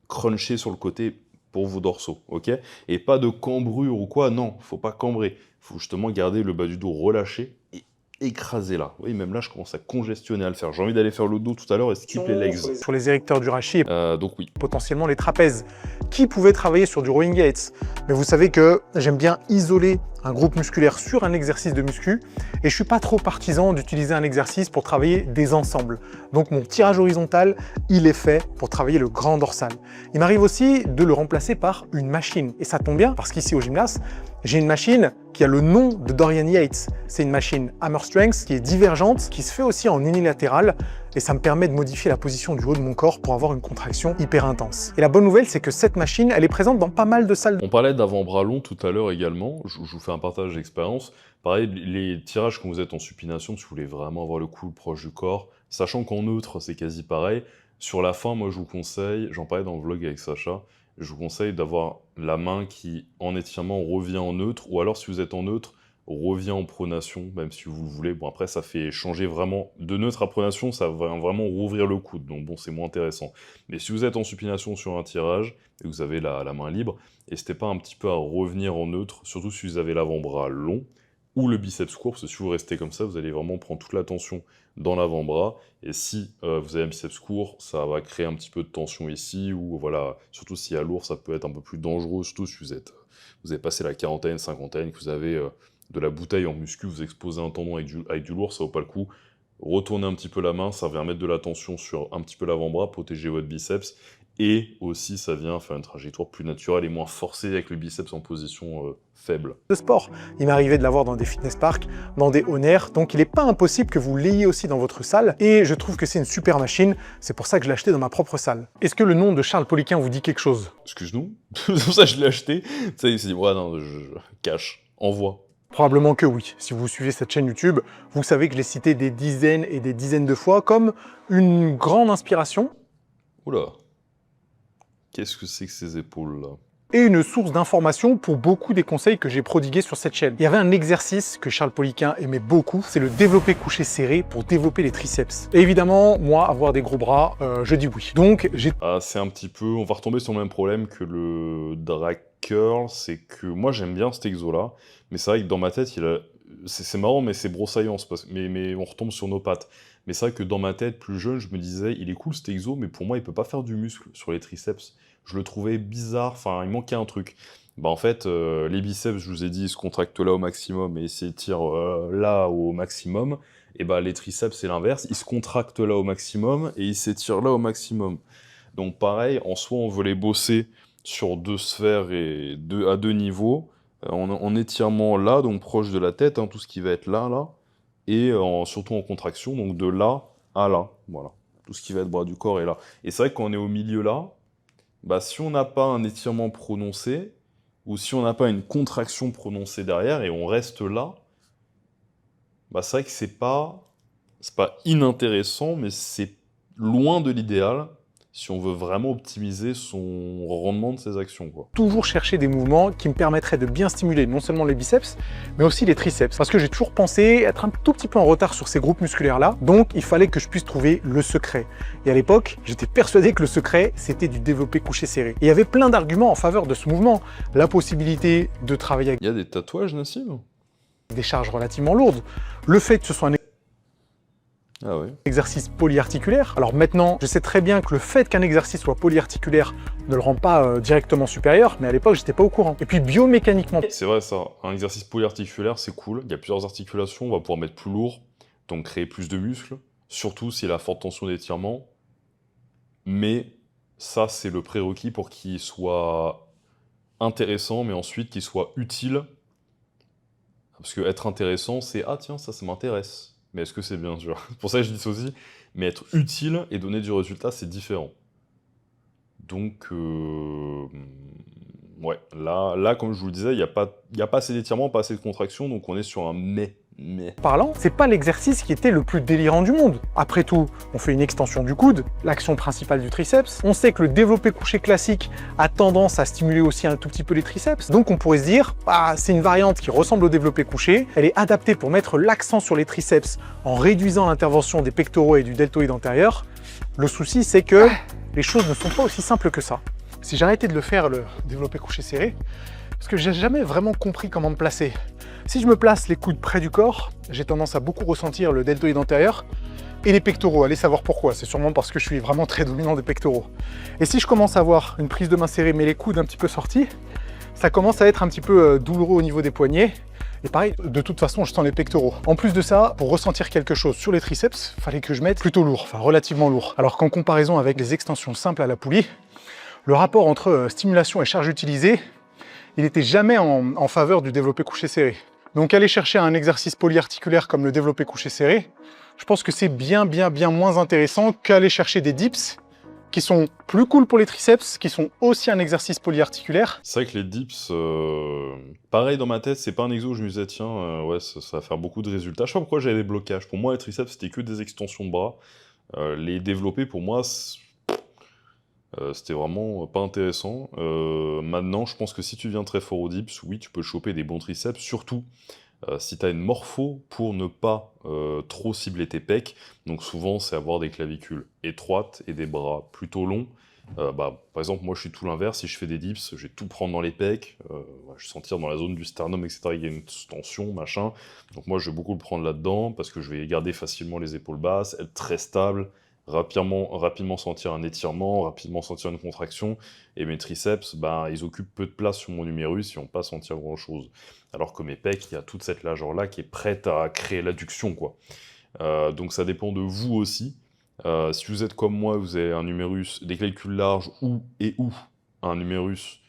crunché sur le côté pour vos dorsaux, ok? Et pas de cambrure ou quoi, non, faut pas cambrer. Faut justement garder le bas du dos relâché et écraser là. Vous voyez, même là, je commence à congestionner à le faire. J'ai envie d'aller faire le dos tout à l'heure et skip les legs. Sur les érecteurs du rachis, Donc oui. potentiellement les trapèzes. Qui pouvait travailler sur du rowing gates? Mais vous savez que j'aime bien isoler un groupe musculaire sur un exercice de muscu et je suis pas trop partisan d'utiliser un exercice pour travailler des ensembles. Donc mon tirage horizontal, il est fait pour travailler le grand dorsal. Il m'arrive aussi de le remplacer par une machine et ça tombe bien parce qu'ici au gymnase, j'ai une machine qui a le nom de Dorian Yates. C'est une machine Hammer Strength qui est divergente, qui se fait aussi en unilatéral et ça me permet de modifier la position du haut de mon corps pour avoir une contraction hyper intense. Et la bonne nouvelle, c'est que cette machine, elle est présente dans pas mal de salles. On parlait d'avant-bras long tout à l'heure également, je vous fais un partage d'expérience. Pareil, les tirages quand vous êtes en supination, si vous voulez vraiment avoir le coude proche du corps, sachant qu'en neutre, c'est quasi pareil. Sur la fin, moi je vous conseille, j'en parlais dans le vlog avec Sacha, je vous conseille d'avoir la main qui, en étirement, revient en neutre, ou alors si vous êtes en neutre, revient en pronation, même si vous le voulez. Bon, après, ça fait changer vraiment de neutre à pronation, ça va vraiment rouvrir le coude, donc bon, c'est moins intéressant. Mais si vous êtes en supination sur un tirage, et que vous avez la main libre, n'hésitez pas un petit peu à revenir en neutre, surtout si vous avez l'avant-bras long, ou le biceps court, parce que si vous restez comme ça, vous allez vraiment prendre toute la tension dans l'avant-bras, et si vous avez un biceps court, ça va créer un petit peu de tension ici, ou voilà, surtout s'il y a lourd, ça peut être un peu plus dangereux, surtout si vous avez passé la quarantaine, cinquantaine, que vous avez de la bouteille en muscu, vous exposez un tendon avec du lourd, ça vaut pas le coup. Retournez un petit peu la main, ça vient mettre de la tension sur un petit peu l'avant-bras, protéger votre biceps, et aussi ça vient faire une trajectoire plus naturelle et moins forcée avec le biceps en position faible. De sport. Il m'arrivait de l'avoir dans des fitness parks, dans des on air, donc il n'est pas impossible que vous l'ayez aussi dans votre salle, et je trouve que c'est une super machine, c'est pour ça que je l'ai acheté dans ma propre salle. Est-ce que le nom de Charles Poliquin vous dit quelque chose? Excuse-nous, c'est pour ça que je l'ai acheté. Tu sais, il s'est dit, ouais, non, je cache, envoie. Probablement que oui. Si vous suivez cette chaîne YouTube, vous savez que je l'ai cité des dizaines et des dizaines de fois comme une grande inspiration. Oula, qu'est-ce que c'est que ces épaules-là? Et une source d'information pour beaucoup des conseils que j'ai prodigués sur cette chaîne. Il y avait un exercice que Charles Poliquin aimait beaucoup, c'est le développé couché serré pour développer les triceps. Et évidemment, moi, avoir des gros bras, je dis oui. Donc, j'ai... Ah, c'est un petit peu... On va retomber sur le même problème que le drag curl, c'est que moi, j'aime bien cet exo-là, mais c'est vrai que dans ma tête, c'est marrant, mais c'est broussaillant, mais on retombe sur nos pattes. Mais c'est vrai que dans ma tête, plus jeune, je me disais, il est cool cet exo, mais pour moi, il peut pas faire du muscle sur les triceps. Je le trouvais bizarre, enfin, il manquait un truc. Bah en fait, les biceps, je vous ai dit, ils se contractent là au maximum et ils s'étirent là au maximum. Et bah les triceps, c'est l'inverse, ils se contractent là au maximum et ils s'étirent là au maximum. Donc pareil, en soi, on veut les bosser sur deux sphères et à deux niveaux, en étirement là, donc proche de la tête, hein, tout ce qui va être là, et surtout en contraction, donc de là à là, voilà. Tout ce qui va être bras du corps est là. Et c'est vrai que quand on est au milieu là, bah, si on n'a pas un étirement prononcé, ou si on n'a pas une contraction prononcée derrière, et on reste là, bah, c'est vrai que c'est pas inintéressant, mais c'est loin de l'idéal, si on veut vraiment optimiser son rendement de ses actions, quoi. Toujours chercher des mouvements qui me permettraient de bien stimuler non seulement les biceps, mais aussi les triceps. Parce que j'ai toujours pensé être un tout petit peu en retard sur ces groupes musculaires-là, donc il fallait que je puisse trouver le secret. Et à l'époque, j'étais persuadé que le secret, c'était du développé couché serré. Et il y avait plein d'arguments en faveur de ce mouvement. La possibilité de travailler avec Il y a des tatouages, Nassim? des charges relativement lourdes, le fait que ce soit un Ah ouais. exercice polyarticulaire. Alors maintenant, je sais très bien que le fait qu'un exercice soit polyarticulaire ne le rend pas directement supérieur, mais à l'époque, j'étais pas au courant. Et puis biomécaniquement... C'est vrai ça, un exercice polyarticulaire, c'est cool. Il y a plusieurs articulations, on va pouvoir mettre plus lourd, donc créer plus de muscles. surtout s'il a forte tension d'étirement, mais ça, c'est le prérequis pour qu'il soit intéressant, mais ensuite qu'il soit utile. Parce que être intéressant, c'est « Ah tiens, ça m'intéresse ». Mais est-ce que c'est bien, tu vois? C'est pour ça que je dis ça aussi. Mais être utile et donner du résultat, c'est différent. Donc, ouais, là, comme je vous le disais, il y a pas assez d'étirement, pas assez de contraction, donc on est sur un mais. Parlant, c'est pas l'exercice qui était le plus délirant du monde. Après tout, on fait une extension du coude, l'action principale du triceps. On sait que le développé couché classique a tendance à stimuler aussi un tout petit peu les triceps. Donc on pourrait se dire, ah, c'est une variante qui ressemble au développé couché. Elle est adaptée pour mettre l'accent sur les triceps en réduisant l'intervention des pectoraux et du deltoïde antérieur. Le souci, c'est que les choses ne sont pas aussi simples que ça. Si j'arrêtais de le faire, le développé couché serré, parce que j'ai jamais vraiment compris comment me placer. Si je me place les coudes près du corps, j'ai tendance à beaucoup ressentir le deltoïde antérieur et les pectoraux. Allez savoir pourquoi, c'est sûrement parce que je suis vraiment très dominant des pectoraux. Et si je commence à avoir une prise de main serrée mais les coudes un petit peu sortis, ça commence à être un petit peu douloureux au niveau des poignets. Et pareil, de toute façon, je sens les pectoraux. En plus de ça, pour ressentir quelque chose sur les triceps, il fallait que je mette plutôt lourd, enfin relativement lourd. Alors qu'en comparaison avec les extensions simples à la poulie, le rapport entre stimulation et charge utilisée, il n'était jamais en faveur du développé couché serré. Donc aller chercher un exercice polyarticulaire comme le développé couché serré, je pense que c'est bien moins intéressant qu'aller chercher des dips qui sont plus cool pour les triceps, qui sont aussi un exercice polyarticulaire. C'est vrai que les dips, pareil dans ma tête, c'est pas un exo où je me disais tiens, ouais, ça va faire beaucoup de résultats. Je sais pas pourquoi j'avais des blocages. Pour moi, les triceps, c'était que des extensions de bras. Les développés, pour moi, c'était vraiment pas intéressant. Maintenant, je pense que si tu viens très fort au dips, oui, tu peux choper des bons triceps, surtout si tu as une morpho pour ne pas trop cibler tes pecs. Donc souvent, c'est avoir des clavicules étroites et des bras plutôt longs. Par exemple, moi, je suis tout l'inverse. Si je fais des dips, je vais tout prendre dans les pecs. Je vais sentir dans la zone du sternum, etc., il y a une tension, machin. Donc moi, je vais beaucoup le prendre là-dedans parce que je vais garder facilement les épaules basses, être très stable, rapidement sentir un étirement, rapidement sentir une contraction, et mes triceps, ils occupent peu de place sur mon humérus, ils vont pas sentir grand chose. Alors que mes pecs, il y a toute cette largeur-là qui est prête à créer l'adduction, quoi. Donc ça dépend de vous aussi. Si vous êtes comme moi, vous avez un humérus, des clavicules larges ou un humérus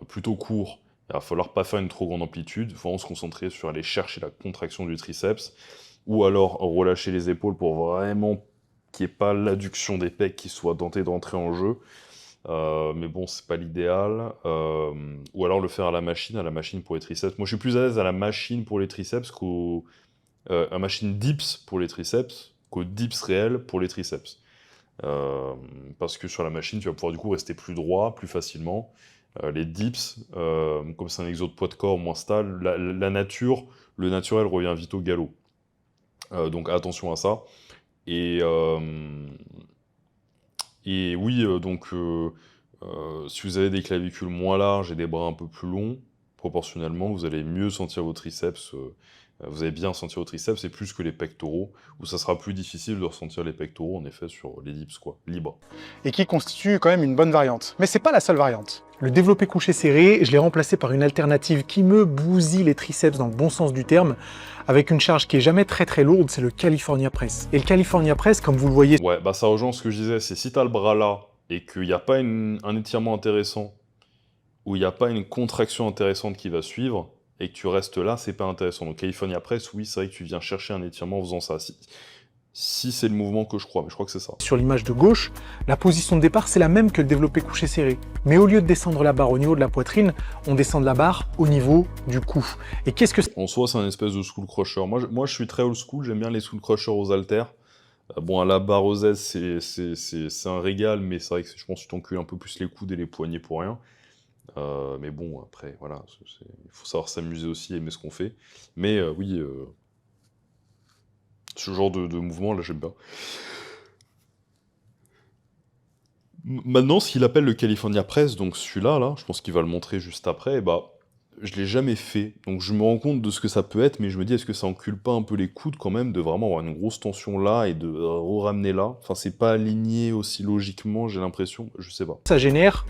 plutôt court, il va falloir pas faire une trop grande amplitude, il faut vraiment se concentrer sur aller chercher la contraction du triceps, ou alors relâcher les épaules pour vraiment qu'il n'y ait pas l'adduction des pecs qui soit tentée d'entrer en jeu. Mais bon, c'est pas l'idéal. Ou alors le faire à la machine pour les triceps. Moi, je suis plus à l'aise à la machine pour les triceps à machine dips pour les triceps qu'au dips réel pour les triceps. Parce que sur la machine, tu vas pouvoir du coup rester plus droit, plus facilement. Les dips, comme c'est un exo de poids de corps moins stable, le naturel revient vite au galop. Donc attention à ça. Et oui, si vous avez des clavicules moins larges et des bras un peu plus longs, proportionnellement, vous allez mieux sentir vos triceps. Vous allez bien sentir vos triceps, et plus que les pectoraux, où ça sera plus difficile de ressentir les pectoraux, en effet, sur les dips, quoi, libres. Et qui constitue quand même une bonne variante. Mais c'est pas la seule variante. Le développé couché serré, je l'ai remplacé par une alternative qui me bousille les triceps dans le bon sens du terme, avec une charge qui est jamais très lourde, c'est le California Press. Et le California Press, comme vous le voyez... Ouais, ça rejoint ce que je disais, c'est si t'as le bras là, et qu'il n'y a pas un étirement intéressant, ou il n'y a pas une contraction intéressante qui va suivre, et que tu restes là, c'est pas intéressant. Donc California Press, oui, c'est vrai que tu viens chercher un étirement en faisant ça. Si c'est le mouvement que je crois, mais je crois que c'est ça. Sur l'image de gauche, la position de départ, c'est la même que le développé couché serré. Mais au lieu de descendre la barre au niveau de la poitrine, on descend la barre au niveau du cou. Et qu'est-ce que c'est? En soi, c'est un espèce de school crusher. Moi, je suis très old school, j'aime bien les school crushers aux haltères. Bon, à la barre aux aises, c'est un régal, mais c'est vrai que je pense que tu t'encules un peu plus les coudes et les poignets pour rien. Mais bon, après, voilà, il faut savoir s'amuser aussi, aimer ce qu'on fait. Mais oui, ce genre de mouvement, là, j'aime bien. Maintenant, ce qu'il appelle le California Press, donc celui-là, je pense qu'il va le montrer juste après, je l'ai jamais fait, donc je me rends compte de ce que ça peut être, mais je me dis, est-ce que ça encule pas un peu les coudes quand même, de vraiment avoir une grosse tension là et de ramener là? Enfin, c'est pas aligné aussi logiquement, j'ai l'impression, je sais pas. Ça génère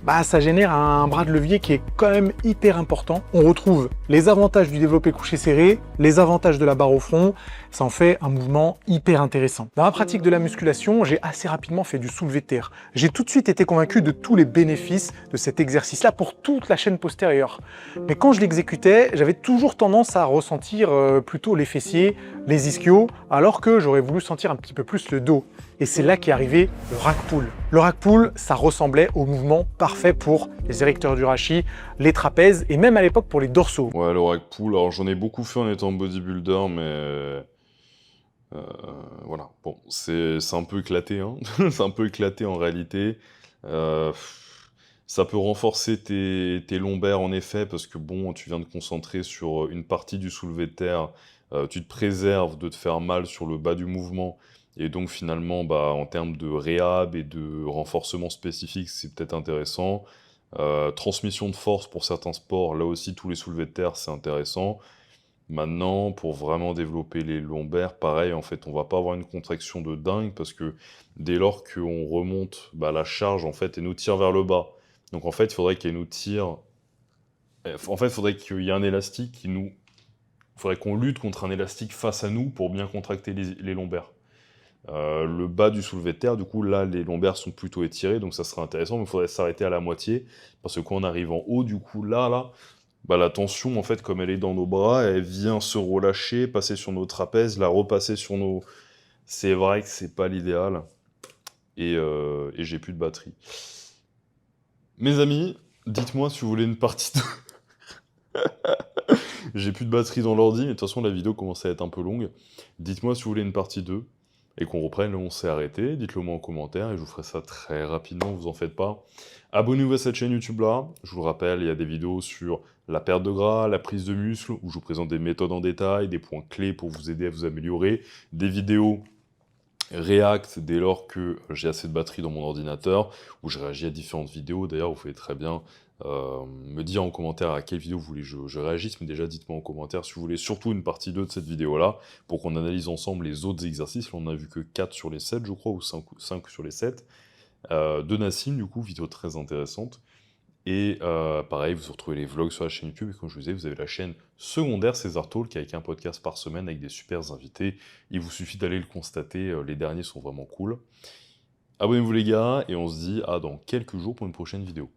un bras de levier qui est quand même hyper important. On retrouve les avantages du développé couché serré, les avantages de la barre au front, ça en fait un mouvement hyper intéressant. Dans la pratique de la musculation, j'ai assez rapidement fait du soulevé de terre. J'ai tout de suite été convaincu de tous les bénéfices de cet exercice-là pour toute la chaîne postérieure. Mais quand je l'exécutais, j'avais toujours tendance à ressentir plutôt les fessiers, les ischios, alors que j'aurais voulu sentir un petit peu plus le dos. Et c'est là qu'est arrivé le rack pull. Le rack pull, ça ressemblait au mouvement parfait pour les érecteurs du rachis, les trapèzes et même à l'époque pour les dorsaux. Ouais, le rack pull, alors j'en ai beaucoup fait en étant bodybuilder, mais... voilà, bon, c'est un peu éclaté, hein. C'est un peu éclaté en réalité. Euh, Ça peut renforcer tes lombaires en effet, parce que bon, tu viens de te concentrer sur une partie du soulevé de terre, tu te préserves de te faire mal sur le bas du mouvement, et donc finalement, bah, en termes de réhab et de renforcement spécifique, c'est peut-être intéressant. Transmission de force pour certains sports, là aussi tous les soulevés de terre, c'est intéressant. Maintenant, pour vraiment développer les lombaires, pareil, en fait, on va pas avoir une contraction de dingue, parce que dès lors qu'on remonte, bah, la charge, en fait, et nous tire vers le bas. Donc en fait, il faudrait qu'elle nous tire... En fait, il faudrait qu'il y ait un élastique qui nous... Il faudrait qu'on lutte contre un élastique face à nous pour bien contracter les lombaires. Le bas du soulevé de terre, du coup, là, les lombaires sont plutôt étirés, donc ça serait intéressant, mais il faudrait s'arrêter à la moitié, parce que quand on arrive en haut, du coup, là, bah, la tension, en fait, comme elle est dans nos bras, elle vient se relâcher, passer sur nos trapèzes, la repasser sur nos... C'est vrai que c'est pas l'idéal, et j'ai plus de batterie. Mes amis, dites-moi si vous voulez une partie 2. J'ai plus de batterie dans l'ordi, mais de toute façon, la vidéo commence à être un peu longue. Dites-moi si vous voulez une partie 2, et qu'on reprenne là où on s'est arrêté. Dites-le moi en commentaire, et je vous ferai ça très rapidement, vous en faites pas. Abonnez-vous à cette chaîne YouTube-là. Je vous le rappelle, il y a des vidéos sur la perte de gras, la prise de muscle, où je vous présente des méthodes en détail, des points clés pour vous aider à vous améliorer, des vidéos React dès lors que j'ai assez de batterie dans mon ordinateur, où je réagis à différentes vidéos. D'ailleurs, vous pouvez très bien me dire en commentaire à quelle vidéo vous voulez que je réagisse, mais déjà dites-moi en commentaire si vous voulez surtout une partie 2 de cette vidéo-là, pour qu'on analyse ensemble les autres exercices. Là, on n'a vu que 4 sur les 7, je crois, ou 5 sur les 7. De Nassim, du coup, vidéo très intéressante. Et pareil, vous retrouvez les vlogs sur la chaîne YouTube, et comme je vous disais, vous avez la chaîne secondaire César Talk, avec un podcast par semaine, avec des super invités. Il vous suffit d'aller le constater, les derniers sont vraiment cool. Abonnez-vous les gars, et on se dit à dans quelques jours pour une prochaine vidéo.